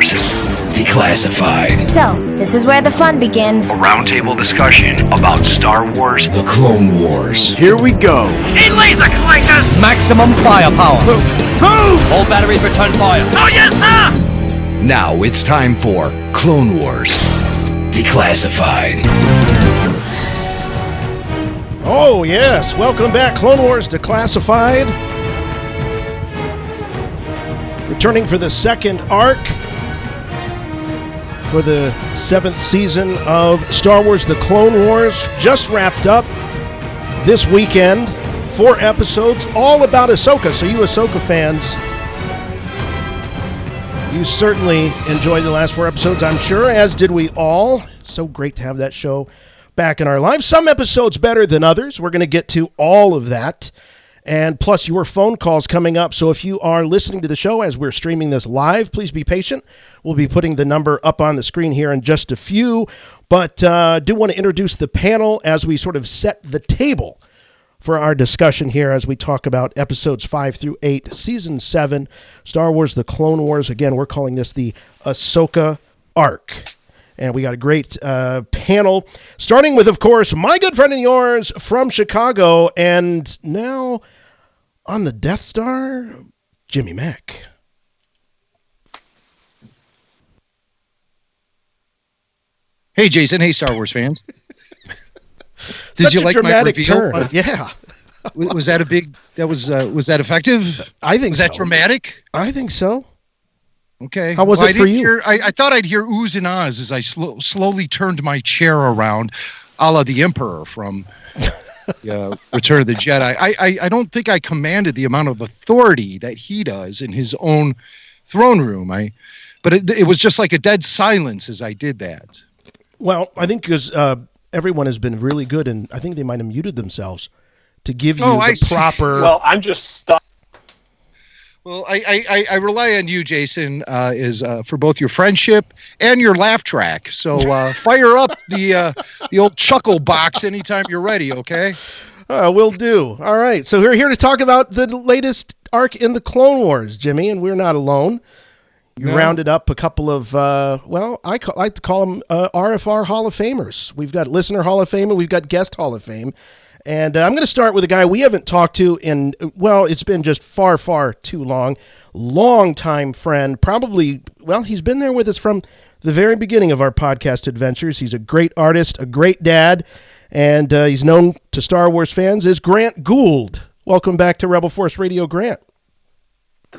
Wars Declassified. So, this is where the fun begins. A roundtable discussion about Star Wars, the Clone Wars. Here we go. Need laser clankers! Maximum firepower. Move! All batteries return fire. Oh, yes, sir! Now it's time for Clone Wars Declassified. Oh, yes. Welcome back, Clone Wars Declassified. Returning for the second arc for the 7th season of Star Wars The Clone Wars. Just wrapped up this weekend. 4 episodes, all about Ahsoka. So you Ahsoka fans, you certainly enjoyed the last 4 episodes, I'm sure, as did we all. So great to have that show back in our lives. Some episodes better than others. We're going to get to all of that. And plus your phone calls coming up. So if you are listening to the show as we're streaming this live, please be patient. We'll be putting the number up on the screen here in just a few. But do want to introduce the panel as we sort of set the table for our discussion here as we talk about episodes 5 through 8, Season 7, Star Wars The Clone Wars. Again, we're calling this the Ahsoka arc. And we got a great panel, starting with, of course, my good friend and yours from Chicago, and now on the Death Star, Jimmy Mack. Hey, Jason. Hey, Star Wars fans. Did you like my reveal? Turn. Yeah. Was that a big? Was that effective? I think was so. that dramatic? I think so. Okay. How was it for you? I thought I'd hear oohs and ahs as I slowly turned my chair around, a la the Emperor from Return of the Jedi. I don't think I commanded the amount of authority that he does in his own throne room. But it was just like a dead silence as I did that. Well, I think because everyone has been really good, and I think they might have muted themselves to give you proper. Well, I'm just stuck. Well, I rely on you, Jason, for both your friendship and your laugh track. So fire up the old chuckle box anytime you're ready, okay? Will do. All right. So we're here to talk about the latest arc in the Clone Wars, Jimmy, and we're not alone. You rounded up a couple of, I like to call them RFR Hall of Famers. We've got Listener Hall of Fame and we've got Guest Hall of Fame. And I'm going to start with a guy we haven't talked to in, it's been just far, far too long. Long-time friend, probably, he's been there with us from the very beginning of our podcast adventures. He's a great artist, a great dad, and he's known to Star Wars fans as Grant Gould. Welcome back to Rebel Force Radio, Grant.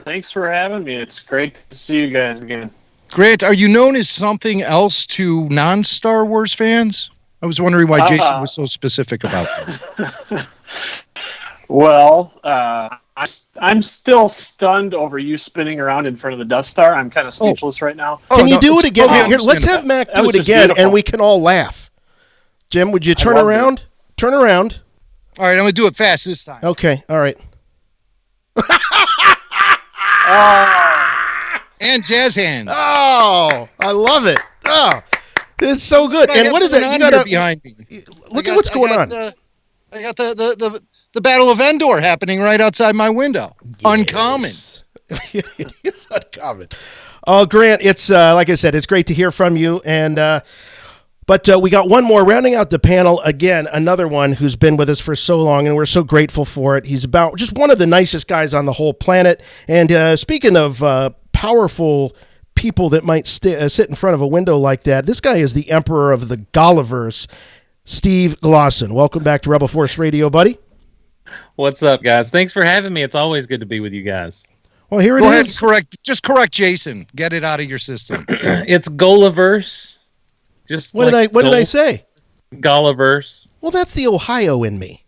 Thanks for having me. It's great to see you guys again. Grant, are you known as something else to non-Star Wars fans? I was wondering why Jason was so specific about that. Well, I'm still stunned over you spinning around in front of the Death Star. I'm kind of speechless right now. Can you do it again? Here, let's have Mac do it again, and we can all laugh. Jim, would you turn around? Turn around. All right, I'm going to do it fast this time. Okay, all right. And jazz hands. Oh, I love it. Oh. It's so good. And what is it? You got behind me. Look at what's going on. I got the Battle of Endor happening right outside my window. Yes. Uncommon. It's uncommon. Oh, Grant, it's like I said, it's great to hear from you. And but we got one more rounding out the panel. Again, another one who's been with us for so long, and we're so grateful for it. He's about just one of the nicest guys on the whole planet. And speaking of powerful people that might sit in front of a window like that, this guy is the emperor of the Gulliverse, Steve Glosson. Welcome back to Rebel Force Radio, buddy. What's up, guys? Thanks for having me. It's always good to be with you guys. Well, here it Go is. ahead, correct Jason. Get it out of your system. It's Gulliverse. What did I say? Gulliverse. Well, that's the Ohio in me.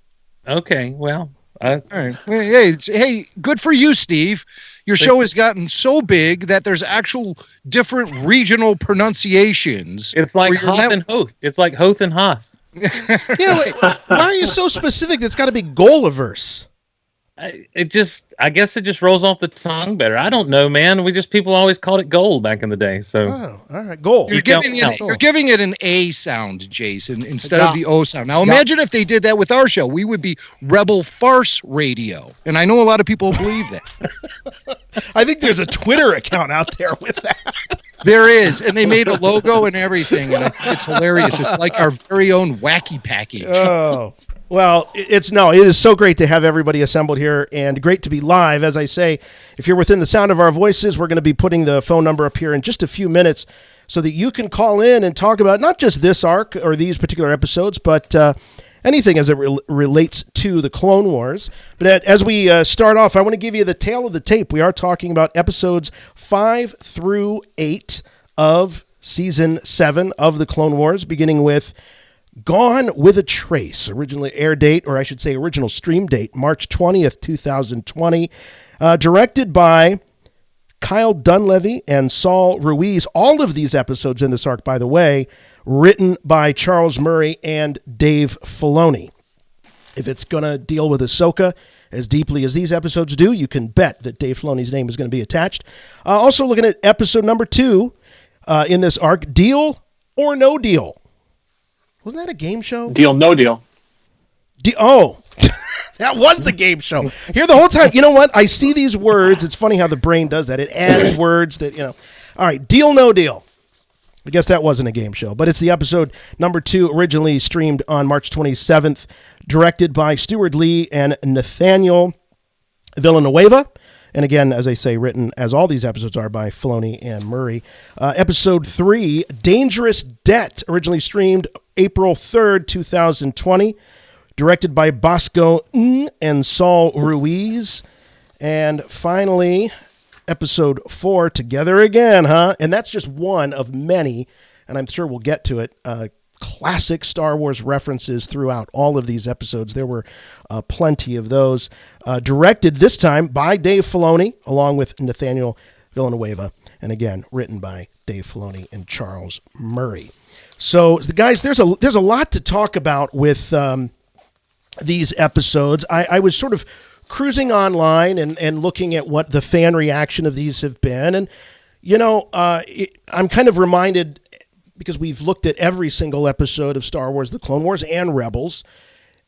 Okay, well. All right. Hey, good for you, Steve. Your show has gotten so big that there's actual different regional pronunciations. It's like Hoth and Hoth. It's like Hoth and Hoth. Yeah, why are you so specific? It's got to be Gulliverse. I guess it just rolls off the tongue better. I don't know, man. People always called it gold back in the day. So, all right, gold. You're giving it an A sound, Jason, instead of the O sound. Now, imagine if they did that with our show. We would be Rebel Farce Radio, and I know a lot of people believe that. I think there's a Twitter account out there with that. There is, and they made a logo and everything, and it's hilarious. It's like our very own wacky package. Oh, well, it is so great to have everybody assembled here, and great to be live. As I say, if you're within the sound of our voices, we're going to be putting the phone number up here in just a few minutes so that you can call in and talk about not just this arc or these particular episodes, but anything as it relates to the Clone Wars. But as we start off, I want to give you the tail of the tape. We are talking about episodes 5 through 8 of Season 7 of the Clone Wars, beginning with Gone with a Trace, originally air date, or I should say original stream date, March 20th, 2020, directed by Kyle Dunleavy and Saul Ruiz. All of these episodes in this arc, by the way, written by Charles Murray and Dave Filoni. If it's going to deal with Ahsoka as deeply as these episodes do, you can bet that Dave Filoni's name is going to be attached. Also looking at episode number 2 in this arc, Deal or No Deal. Wasn't that a game show? Deal, no deal. That was the game show. Here the whole time, you know what? I see these words. It's funny how the brain does that. It adds words that, All right, Deal, No Deal. I guess that wasn't a game show, but it's the episode number 2, originally streamed on March 27th, directed by Stuart Lee and Nathaniel Villanueva. And again, as I say, written, as all these episodes are, by Filoni and Murray. Episode 3, Dangerous Debt, originally streamed April 3rd, 2020, directed by Bosco Ng and Saul Ruiz. And finally, episode 4, Together Again, huh? And that's just one of many, and I'm sure we'll get to it, classic Star Wars references throughout all of these episodes. There were plenty of those. Directed this time by Dave Filoni, along with Nathaniel Villanueva, and again, written by Dave Filoni and Charles Murray. So, guys, there's a lot to talk about with these episodes. I was sort of cruising online and looking at what the fan reaction of these have been. And, I'm kind of reminded, because we've looked at every single episode of Star Wars, The Clone Wars, and Rebels.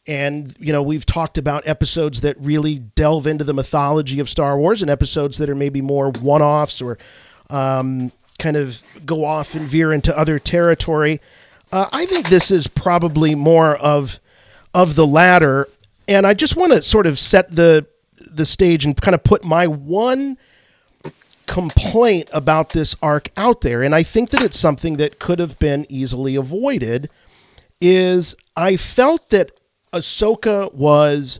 And, we've talked about episodes that really delve into the mythology of Star Wars and episodes that are maybe more one-offs or kind of go off and veer into other territory. I think this is probably more of the latter. And I just want to sort of set the stage and kind of put my one complaint about this arc out there, and I think that it's something that could have been easily avoided, is I felt that Ahsoka was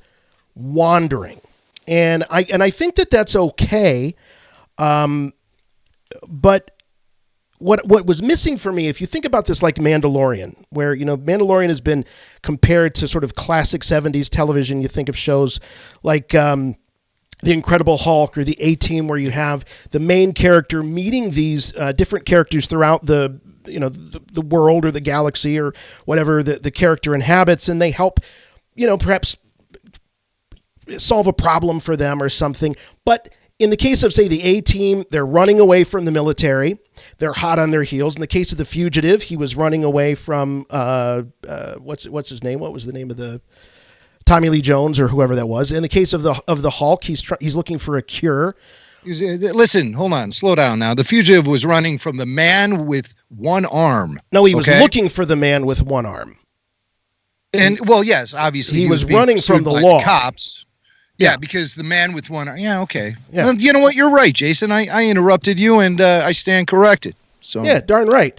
wandering. And I think that that's okay. But what was missing for me, if you think about this like Mandalorian, where, Mandalorian has been compared to sort of classic 70s television. You think of shows like The Incredible Hulk or the A-Team, where you have the main character meeting these different characters throughout the world or the galaxy or whatever the character inhabits, and they help, perhaps solve a problem for them or something. But in the case of, say, the A-Team, they're running away from the military. They're hot on their heels. In the case of the fugitive, he was running away from what's his name? What was the name of the Tommy Lee Jones or whoever that was? In the case of the Hulk, he's looking for a cure. Listen, hold on, slow down now. The fugitive was running from the man with one arm. No, he was looking for the man with one arm. And well, yes, obviously he was running from the law. Cops. Yeah, because the man with one arm. Yeah, okay. Yeah. Well, you know what? You're right, Jason. I interrupted you, and I stand corrected. So yeah, darn right.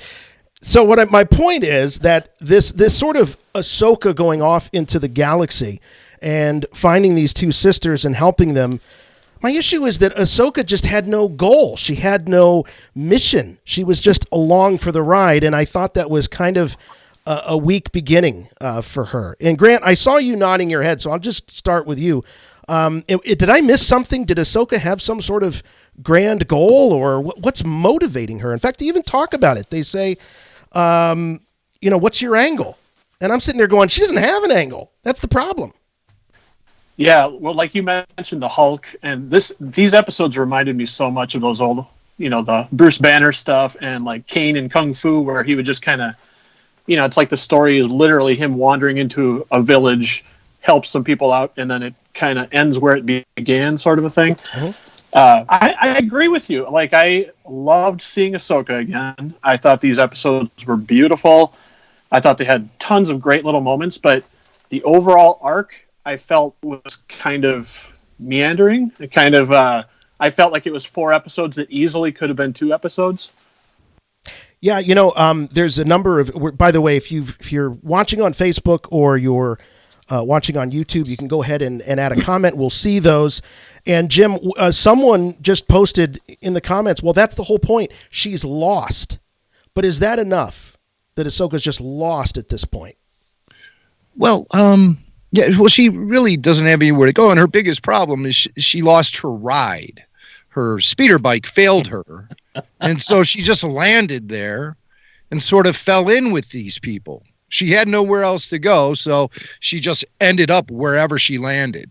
So my point is that this sort of Ahsoka going off into the galaxy and finding these two sisters and helping them. My issue is that Ahsoka just had no goal. She had no mission. She was just along for the ride, and I thought that was kind of a weak beginning for her. And Grant, I saw you nodding your head, so I'll just start with you. Did I miss something? Did Ahsoka have some sort of grand goal, or what's motivating her? In fact, they even talk about it. They say, what's your angle? And I'm sitting there going, she doesn't have an angle. That's the problem. Yeah, well, like you mentioned, the Hulk, and these episodes reminded me so much of those old, the Bruce Banner stuff and like Kane and Kung Fu, where he would just kind of, it's like the story is literally him wandering into a village, helps some people out, and then it kind of ends where it began, sort of a thing. I agree with you. Like, I loved seeing Ahsoka again. I thought these episodes were beautiful. I thought they had tons of great little moments, but the overall arc I felt was kind of meandering. It kind of, I felt like it was 4 episodes that easily could have been 2 episodes. Yeah, there's a number of. By the way, if you're watching on Facebook or you're watching on YouTube, you can go ahead and add a comment. We'll see those. And Jim, someone just posted in the comments, well, that's the whole point. She's lost. But is that enough that Ahsoka's just lost at this point? Well, yeah, well, she really doesn't have anywhere to go. And her biggest problem is she lost her ride. Her speeder bike failed her. And so she just landed there and sort of fell in with these people. She had nowhere else to go, so she just ended up wherever she landed.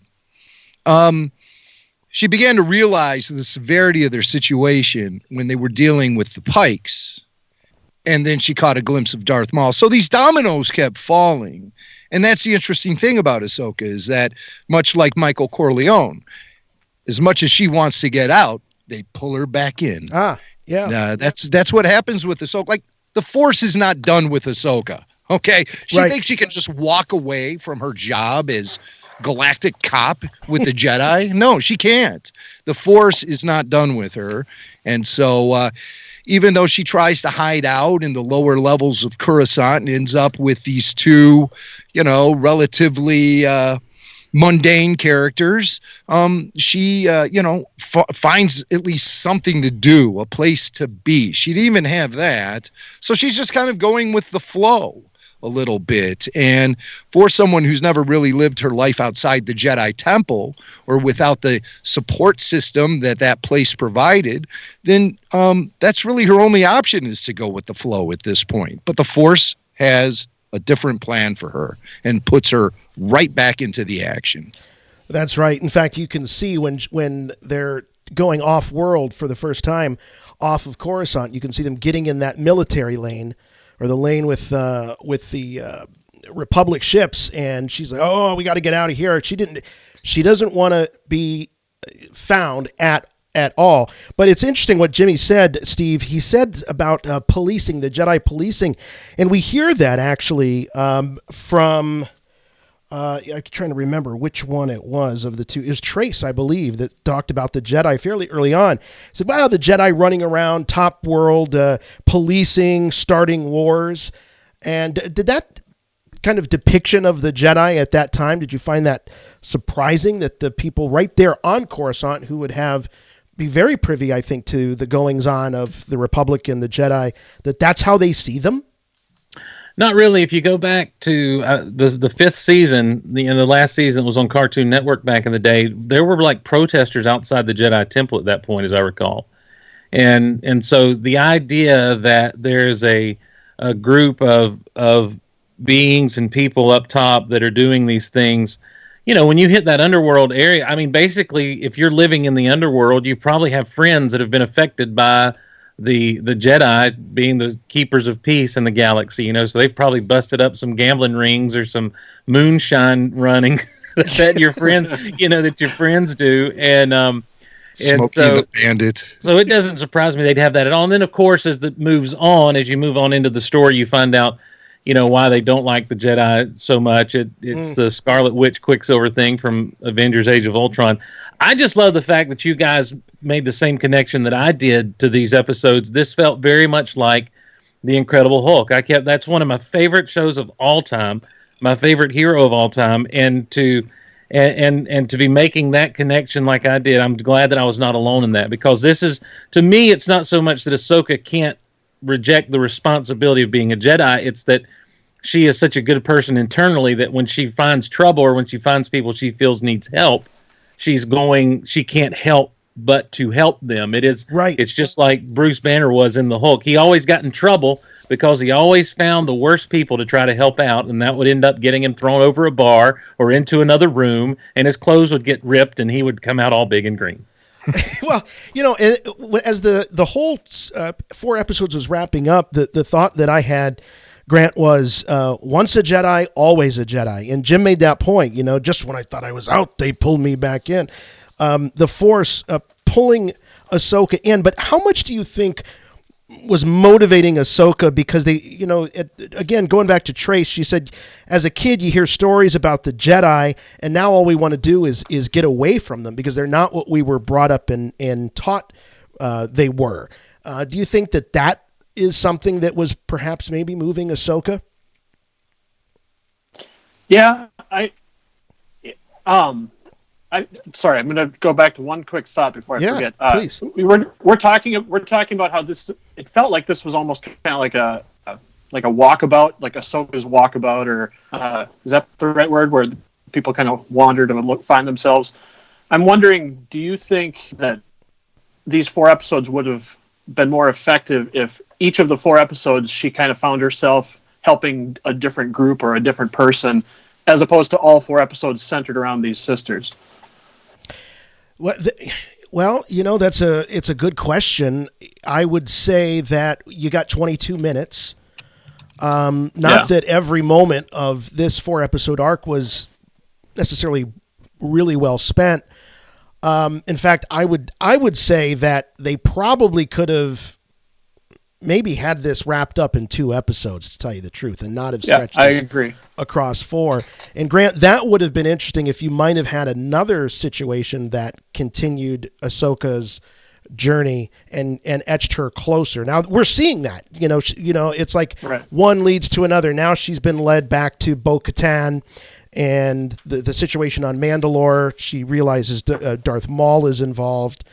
She began to realize the severity of their situation when they were dealing with the Pikes. And then she caught a glimpse of Darth Maul. So these dominoes kept falling. And that's the interesting thing about Ahsoka, is that much like Michael Corleone, as much as she wants to get out, they pull her back in. Yeah. That's what happens with Ahsoka. Like, the Force is not done with Ahsoka. Okay, she thinks she can just walk away from her job as galactic cop with the Jedi. No, she can't. The Force is not done with her, and so even though she tries to hide out in the lower levels of Coruscant and ends up with these 2, relatively mundane characters, she finds at least something to do, a place to be. She didn't even have that, so she's just kind of going with the flow a little bit. And for someone who's never really lived her life outside the Jedi Temple or without the support system that place provided, then that's really her only option, is to go with the flow at this point. But the Force has a different plan for her and puts her right back into the action. That's right. In fact, you can see when they're going off-world for the first time off of Coruscant, you can see them getting in that military lane, or the lane with the Republic ships, and she's like, "Oh, we got to get out of here." She doesn't want to be found at all. But it's interesting what Jimmy said, Steve. He said about policing, the Jedi policing, and we hear that actually from. I'm trying to remember which one it was of the two. It was Trace, I believe, that talked about the Jedi fairly early on. He said, wow, the Jedi running around top world, policing, starting wars. And did that kind of depiction of the Jedi at that time, did you find that surprising, that the people right there on Coruscant who would be very privy, I think, to the goings-on of the Republic and the Jedi, that's how they see them? Not really. If you go back to the 5th season, the last season that was on Cartoon Network back in the day, there were like protesters outside the Jedi Temple at that point, as I recall. And so the idea that there's a group of beings and people up top that are doing these things, when you hit that underworld area, I mean, basically, if you're living in the underworld, you probably have friends that have been affected by the Jedi being the keepers of peace in the galaxy, so they've probably busted up some gambling rings or some moonshine running that your friends, that your friends do, and Smokey the Bandit. So it doesn't surprise me they'd have that at all. And then, of course, as you move on into the story, you find out, why they don't like the Jedi so much. It's the Scarlet Witch Quicksilver thing from Avengers: Age of Ultron. I just love the fact that you guys made the same connection that I did to these episodes. This felt very much like The Incredible Hulk. That's one of my favorite shows of all time, my favorite hero of all time, and to be making that connection like I did, I'm glad that I was not alone in that, because this is, to me, it's not so much that Ahsoka can't reject the responsibility of being a Jedi, it's that she is such a good person internally that when she finds trouble or when she finds people she feels needs help, she can't help but to help them. It is right. It's just like Bruce Banner was in the Hulk. He always got in trouble because he always found the worst people to try to help out, and that would end up getting him thrown over a bar or into another room, and his clothes would get ripped, and he would come out all big and green. Well, as the whole 4 episodes was wrapping up, the thought that I had, Grant, was once a Jedi, always a Jedi. And Jim made that point, just when I thought I was out, they pulled me back in. The Force pulling Ahsoka in, but how much do you think was motivating Ahsoka? Because they, again, going back to Trace, she said, as a kid, you hear stories about the Jedi, and now all we want to do is get away from them because they're not what we were brought up and taught they were. Do you think that is something that was perhaps maybe moving Ahsoka? Yeah, sorry, I'm going to go back to one quick thought before I forget. Please. We're talking about how this. It felt like this was almost kind of like a walkabout, like Ahsoka's walkabout, or is that the right word? Where people kind of wandered and find themselves. I'm wondering, do you think that these 4 episodes would have been more effective if each of the 4 episodes she kind of found herself helping a different group or a different person, as opposed to all 4 episodes centered around these sisters? Well, it's a good question. I would say that you got 22 minutes. That every moment of this 4-episode arc was necessarily really well spent. In fact, I would say that they probably could have maybe had this wrapped up in 2 episodes, to tell you the truth, and not have stretched this across 4. And Grant, that would have been interesting if you might have had another situation that continued Ahsoka's journey and etched her closer. Now we're seeing that, it's like one leads to another. Now she's been led back to Bo-Katan and the situation on Mandalore. She realizes Darth Maul is involved,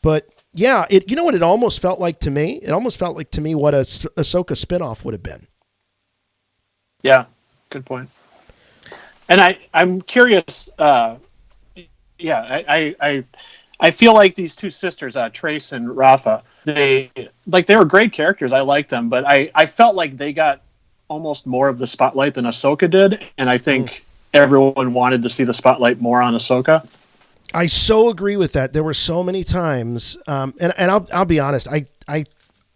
but yeah, what it almost felt like to me? It almost felt like to me what a Ahsoka spinoff would have been. Yeah, good point. And I'm curious. I feel like these 2 sisters, Trace and Rafa, they were great characters. I liked them, but I felt like they got almost more of the spotlight than Ahsoka did, and I think everyone wanted to see the spotlight more on Ahsoka. I so agree with that. There were so many times, and I'll be honest, I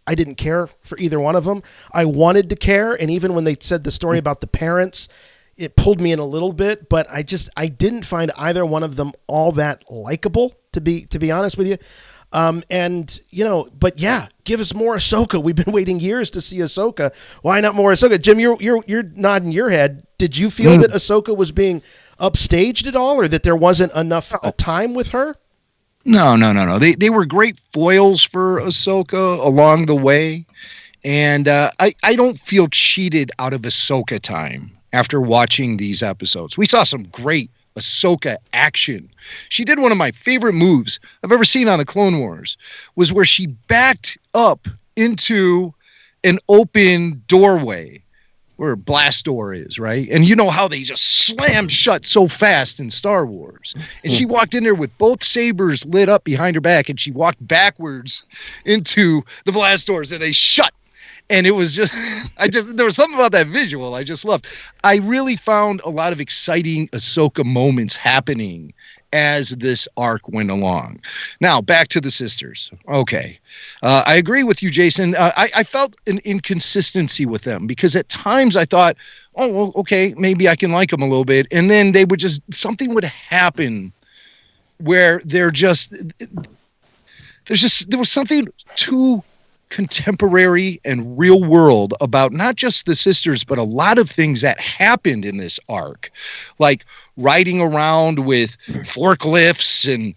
didn't care for either one of them. I wanted to care, and even when they said the story about the parents, it pulled me in a little bit, but I didn't find either one of them all that likable, to be honest with you. But yeah, give us more Ahsoka. We've been waiting years to see Ahsoka. Why not more Ahsoka? Jim, you're nodding your head. Did you feel that Ahsoka was being upstaged at all, or that there wasn't enough time with her? No. They were great foils for Ahsoka along the way, and I don't feel cheated out of Ahsoka time after watching these episodes. We saw some great Ahsoka action. She did one of my favorite moves I've ever seen on the Clone Wars, was where she backed up into an open doorway where a blast door is, right? And you know how they just slam shut so fast in Star Wars. And she walked in there with both sabers lit up behind her back, and she walked backwards into the blast doors, and they shut. And it was just, there was something about that visual I just loved. I really found a lot of exciting Ahsoka moments happening as this arc went along. Now, back to the sisters. Okay. I agree with you, Jason. I felt an inconsistency with them because at times I thought, oh, well, okay, maybe I can like them a little bit. And then they would something would happen where there was something too contemporary and real world about not just the sisters, but a lot of things that happened in this arc, like riding around with forklifts, and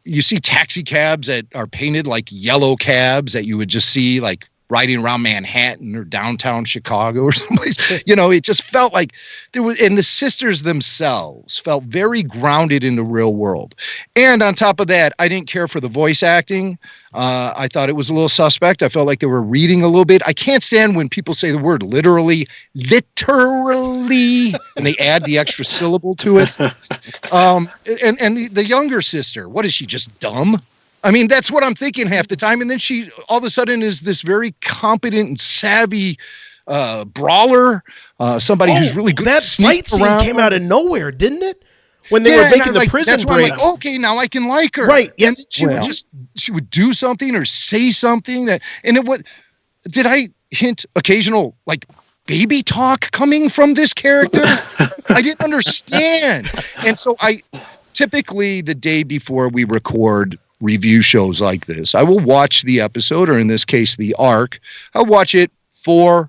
you see taxi cabs that are painted like yellow cabs that you would just see like riding around Manhattan or downtown Chicago or someplace. It just felt like there was, and the sisters themselves felt very grounded in the real world. And on top of that, I didn't care for the voice acting. I thought it was a little suspect. I felt like they were reading a little bit. I can't stand when people say the word literally, and they add the extra syllable to it. And the younger sister, what is she, just dumb? I mean, that's what I'm thinking half the time. And then she all of a sudden is this very competent and savvy brawler, somebody who's really good. That fight scene came out of nowhere, didn't it? When they were making the prison break. That's why I'm like, okay, now I can like her. Right. Yeah. And she would do something or say something did I hint occasional like baby talk coming from this character? I didn't understand. And so typically the day before we record, review shows like this. I will watch the episode, or in this case, the arc. I'll watch it 4-5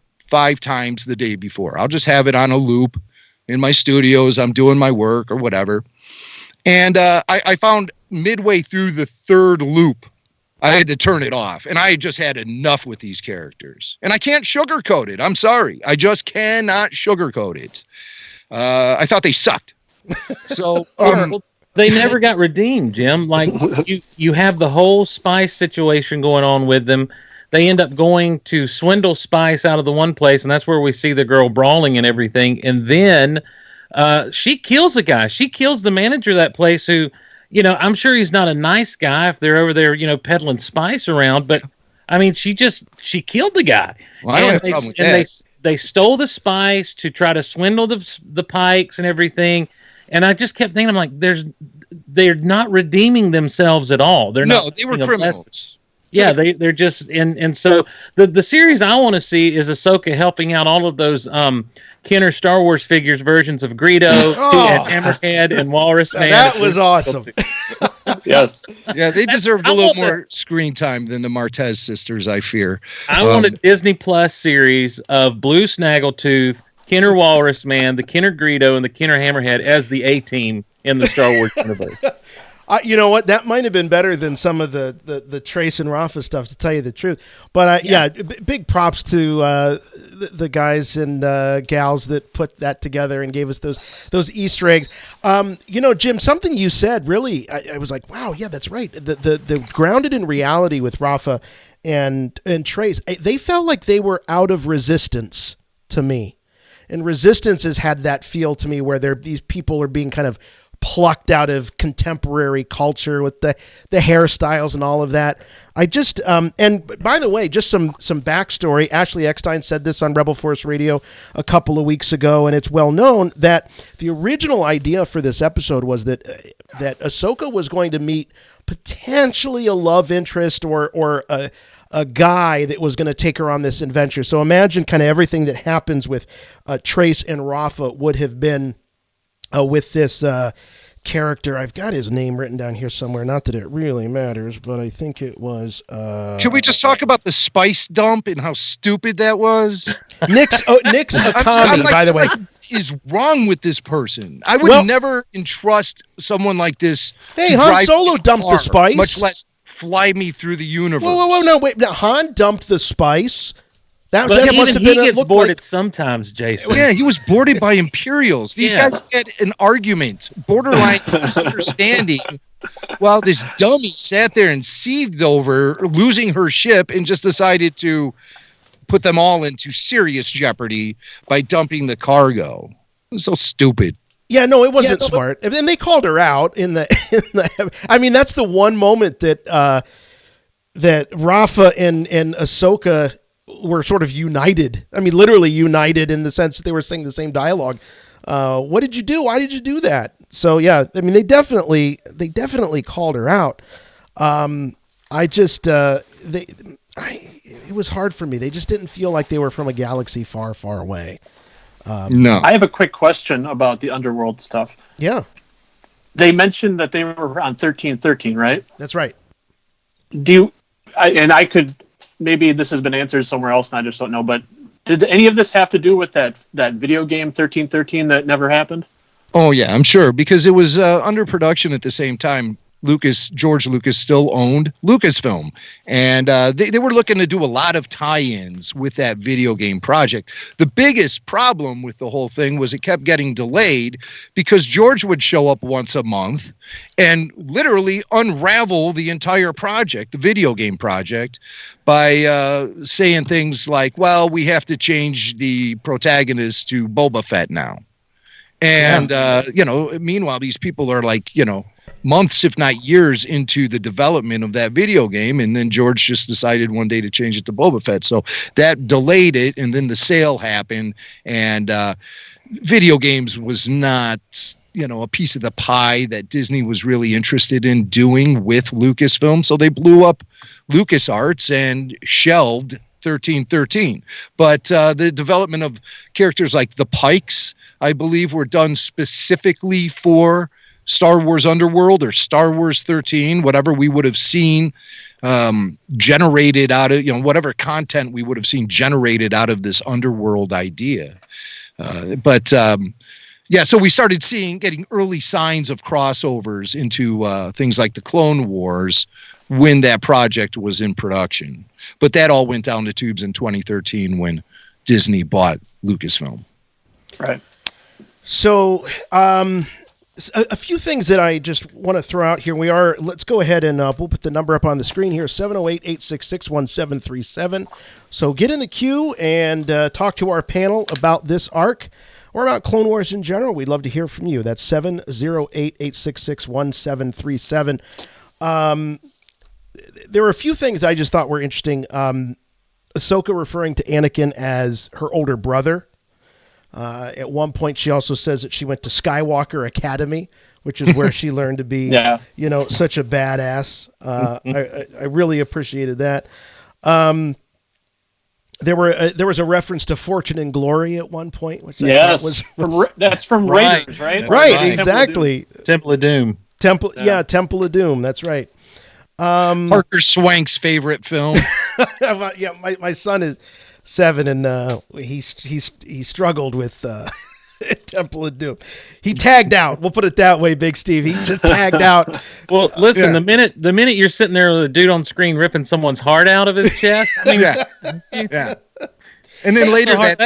times the day before. I'll just have it on a loop in my studios. I'm doing my work or whatever. And I found midway through the third loop, I had to turn it off. And I just had enough with these characters. And I can't sugarcoat it. I'm sorry. I just cannot sugarcoat it. I thought they sucked. So they never got redeemed, Jim. Like you have the whole Spice situation going on with them. They end up going to swindle Spice out of the one place, and that's where we see the girl brawling and everything. And then she kills a guy. She kills the manager of that place who, you know, I'm sure he's not a nice guy if they're over there, you know, peddling Spice around. But, I mean, she killed the guy. Well, I don't have a problem with that. They stole the Spice to try to swindle the Pikes and everything. And I just kept thinking, I'm like, they're not redeeming themselves at all. They were criminals. Yeah, they're just and so the series I want to see is Ahsoka helping out all of those Kenner Star Wars figures versions of Greedo and Hammerhead and Walrus Man. That was awesome. Yes. Yeah, they deserved a little more screen time than the Martez sisters, I fear. I want a Disney Plus series of Blue Snaggletooth, Kenner Walrus Man, the Kenner Greedo, and the Kenner Hammerhead as the A-team in the Star Wars universe. You know what? That might have been better than some of the Trace and Rafa stuff, to tell you the truth. But big props to the guys and gals that put that together and gave us those Easter eggs. You know, Jim, something you said really, I was like, wow, yeah, that's right. The grounded in reality with Rafa and Trace, they felt like they were out of Resistance to me, and Resistance has had that feel to me where these people are being kind of plucked out of contemporary culture with the hairstyles and all of that. I just and by the way, just some backstory. Ashley Eckstein said this on Rebel Force Radio a couple of weeks ago, and it's well known that the original idea for this episode was that Ahsoka was going to meet potentially a love interest or a guy that was going to take her on this adventure. So imagine kind of everything that happens with Trace and Rafa would have been with this character. I've got his name written down here somewhere. Not that it really matters, but I think it was... Can we just talk about the spice dump and how stupid that was? Nick's Akami, by the way. What is wrong with this person? I would never entrust someone like this. Hey, Han Solo dumped the spice. Much less fly me through the universe. Whoa, no, wait. Now, Han dumped the spice. But must have been. He gets boarded sometimes, Jason. Yeah, he was boarded by Imperials. These guys had an argument, borderline misunderstanding, while this dummy sat there and seethed over losing her ship and just decided to put them all into serious jeopardy by dumping the cargo. It was so stupid. Yeah, no, it wasn't smart. And they called her out in the. I mean, that's the one moment that Rafa and Ahsoka were sort of united. I mean, literally united in the sense that they were saying the same dialogue. What did you do? Why did you do that? So yeah, I mean, they definitely called her out. It was hard for me. They just didn't feel like they were from a galaxy far, far away. No. I have a quick question about the underworld stuff. Yeah. They mentioned that they were on 1313, right? That's right. Maybe this has been answered somewhere else and I just don't know, but did any of this have to do with that video game 1313 that never happened? Oh yeah, I'm sure, because it was under production at the same time. George Lucas still owned Lucasfilm, and they were looking to do a lot of tie-ins with that video game project. The biggest problem with the whole thing was it kept getting delayed because George would show up once a month and literally unravel the entire project, the video game project, by saying things like, well, we have to change the protagonist to Boba Fett now. And, meanwhile, these people are like, months, if not years, into the development of that video game. And then George just decided one day to change it to Boba Fett. So that delayed it. And then the sale happened. And video games was not, a piece of the pie that Disney was really interested in doing with Lucasfilm. So they blew up LucasArts and shelved 1313. But the development of characters like the Pikes, I believe, were done specifically for Star Wars Underworld or Star Wars 13, whatever we would have seen generated out of, whatever content we would have seen generated out of this Underworld idea. So we started getting early signs of crossovers into things like the Clone Wars when that project was in production. But that all went down the tubes in 2013 when Disney bought Lucasfilm. Right. So, a few things that I just want to throw out here. Let's go ahead and we'll put the number up on the screen here, 708-866-1737. So get in the queue and talk to our panel about this arc or about Clone Wars in general. We'd love to hear from you. That's 708-866-1737. There were a few things I just thought were interesting. Ahsoka referring to Anakin as her older brother. At one point, she also says that she went to Skywalker Academy, which is where she learned to be, such a badass. I really appreciated that. There was a reference to Fortune and Glory at one point, which I thought was that's from Raiders, right? Right, exactly. Temple of Doom. Temple of Doom. That's right. Parker Swank's favorite film. My son is 7, and he struggled with Temple of Doom. He tagged out. We'll put it that way, Big Steve. He just tagged out. Well, listen, the minute you're sitting there with a dude on screen ripping someone's heart out of his chest, I mean, yeah. And then later that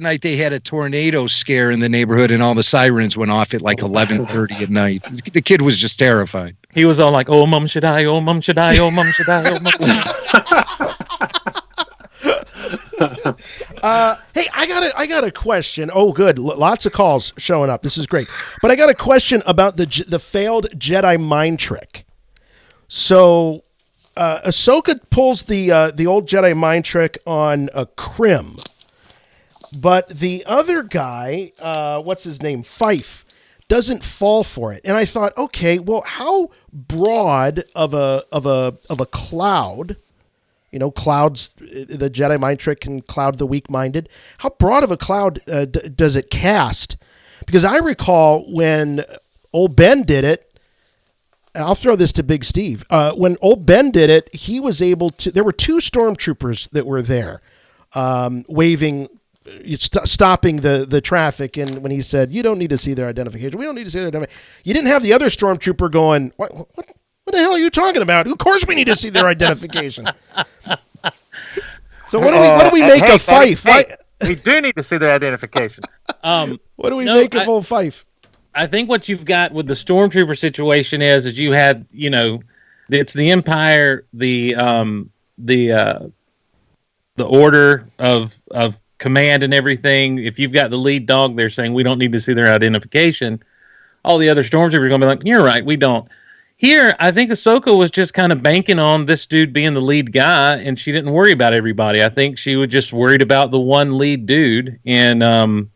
night, they had a tornado scare in the neighborhood, and all the sirens went off at like 11:30 at night. The kid was just terrified. He was all like, "Oh, mom, should I? Oh, mom, should I? Oh, mom, should I? Oh, mom." Hey, I got a question. Oh, good. Lots of calls showing up. This is great. But I got a question about the failed Jedi mind trick. So, Ahsoka pulls the old Jedi mind trick on a Krim, but the other guy, what's his name, Fife, doesn't fall for it. And I thought, okay, well, how broad of a cloud? Clouds, the Jedi mind trick can cloud the weak-minded. How broad of a cloud does it cast? Because I recall when old Ben did it, I'll throw this to Big Steve. When old Ben did it, he was able to, there were 2 stormtroopers that were there, waving, stopping the traffic. And when he said, you don't need to see their identification. We don't need to see their identification. You didn't have the other stormtrooper going, what the hell are you talking about? Of course we need to see their identification. So what do we make of Fife? We do need to see their identification. What do we make of old Fife? I think what you've got with the stormtrooper situation is you had, it's the Empire, the order of command and everything. If you've got the lead dog, they're saying we don't need to see their identification. All the other stormtroopers are going to be like, you're right, we don't. Here, I think Ahsoka was just kind of banking on this dude being the lead guy, and she didn't worry about everybody. I think she was just worried about the one lead dude, and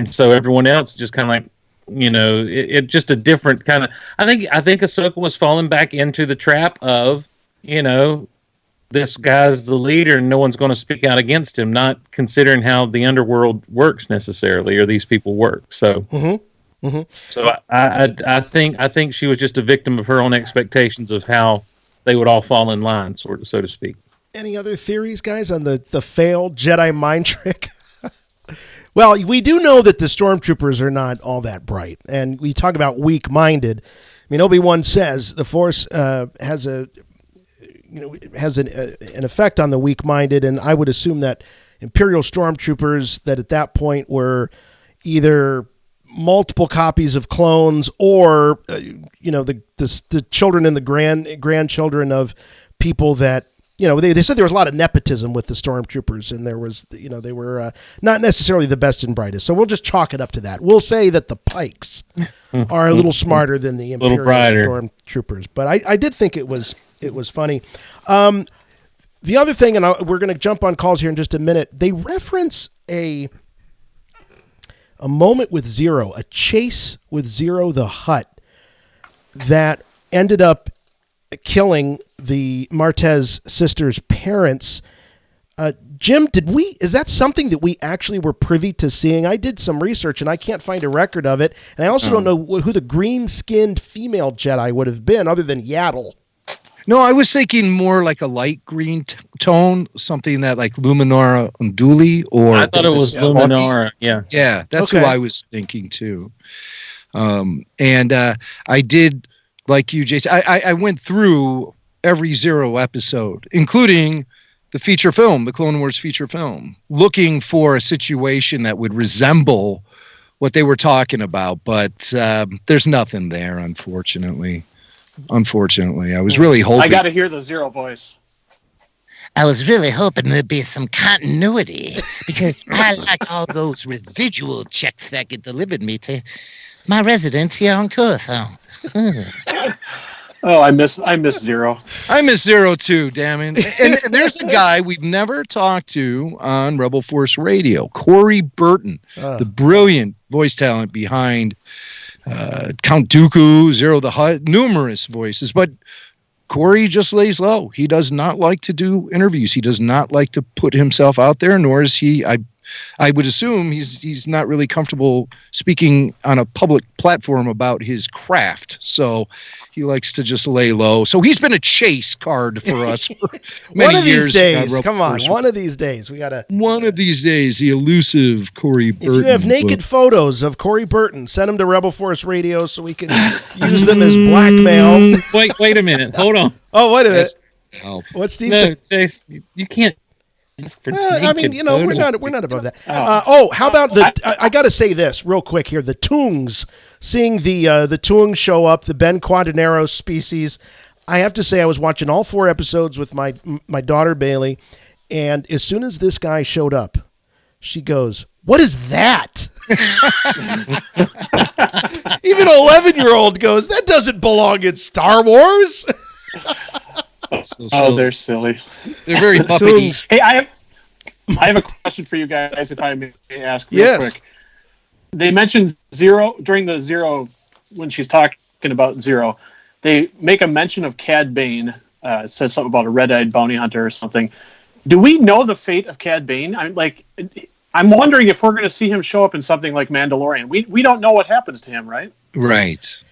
so everyone else just kind of like, it just a different kind of. I think Ahsoka was falling back into the trap of, this guy's the leader, and no one's going to speak out against him, not considering how the underworld works necessarily, or these people work. So. Mm-hmm. Mm-hmm. So I think she was just a victim of her own expectations of how they would all fall in line, so to speak. Any other theories, guys, on the failed Jedi mind trick? Well, we do know that the stormtroopers are not all that bright, and we talk about weak-minded. I mean, Obi-Wan says the Force has an effect on the weak-minded, and I would assume that Imperial stormtroopers that at that point were either multiple copies of clones or the children and the grandchildren of people that they said there was a lot of nepotism with the stormtroopers, and there was they were not necessarily the best and brightest. So we'll just chalk it up to that. We'll say that the Pikes are a little smarter than the Imperial stormtroopers, but I did think it was funny. The other thing, and we're going to jump on calls here in just a minute, they reference a moment with Zero, a chase with Zero the Hutt that ended up killing the Martez sisters' parents. Jim, is that something that we actually were privy to seeing? I did some research and I can't find a record of it. And I also don't know who the green-skinned female Jedi would have been other than Yaddle. No, I was thinking more like a light green tone, something that like Luminara Unduli or... I thought it was Luminara, yeah. Yeah, that's who I was thinking too. And I did, like you, Jason, I went through every Zero episode, including the feature film, the Clone Wars feature film, looking for a situation that would resemble what they were talking about. But there's nothing there, unfortunately. I was really hoping. I got to hear the Zero voice. I was really hoping there'd be some continuity because I like all those residual checks that get delivered me to my residence here on Coruscant. Oh, I miss Zero. I miss Zero too, damn it. And there's a guy we've never talked to on Rebel Force Radio, Corey Burton, the brilliant voice talent behind Count Dooku, Zero the Hutt, numerous voices. But Corey just lays low. He does not like to do interviews. He does not like to put himself out there, nor is he... I would assume he's not really comfortable speaking on a public platform about his craft. So he likes to just lay low. So he's been a chase card for us for many one of years. These days, come on. One of these days, we got to... One of these days, the elusive Corey Burton. If you have naked photos of Corey Burton, send them to Rebel Force Radio so we can use them as blackmail. Wait a minute. Hold on. Oh, wait a minute. What's Steve saying? Chase, you can't... I mean, we're not above that. How about I got to say this real quick here. The Toongs, seeing the Toongs show up, the Ben Quadanero species. I have to say, I was watching all 4 episodes with my daughter Bailey, and as soon as this guy showed up, she goes, "What is that?" Even an 11-year-old goes, "That doesn't belong in Star Wars." Oh, they're silly. They're very puppy. Hey, I have a question for you guys, if I may ask real quick. They mentioned Zero during the Zero when she's talking about Zero. They make a mention of Cad Bane. It says something about a red-eyed bounty hunter or something. Do we know the fate of Cad Bane? I'm wondering if we're going to see him show up in something like Mandalorian. We don't know what happens to him, right? Right.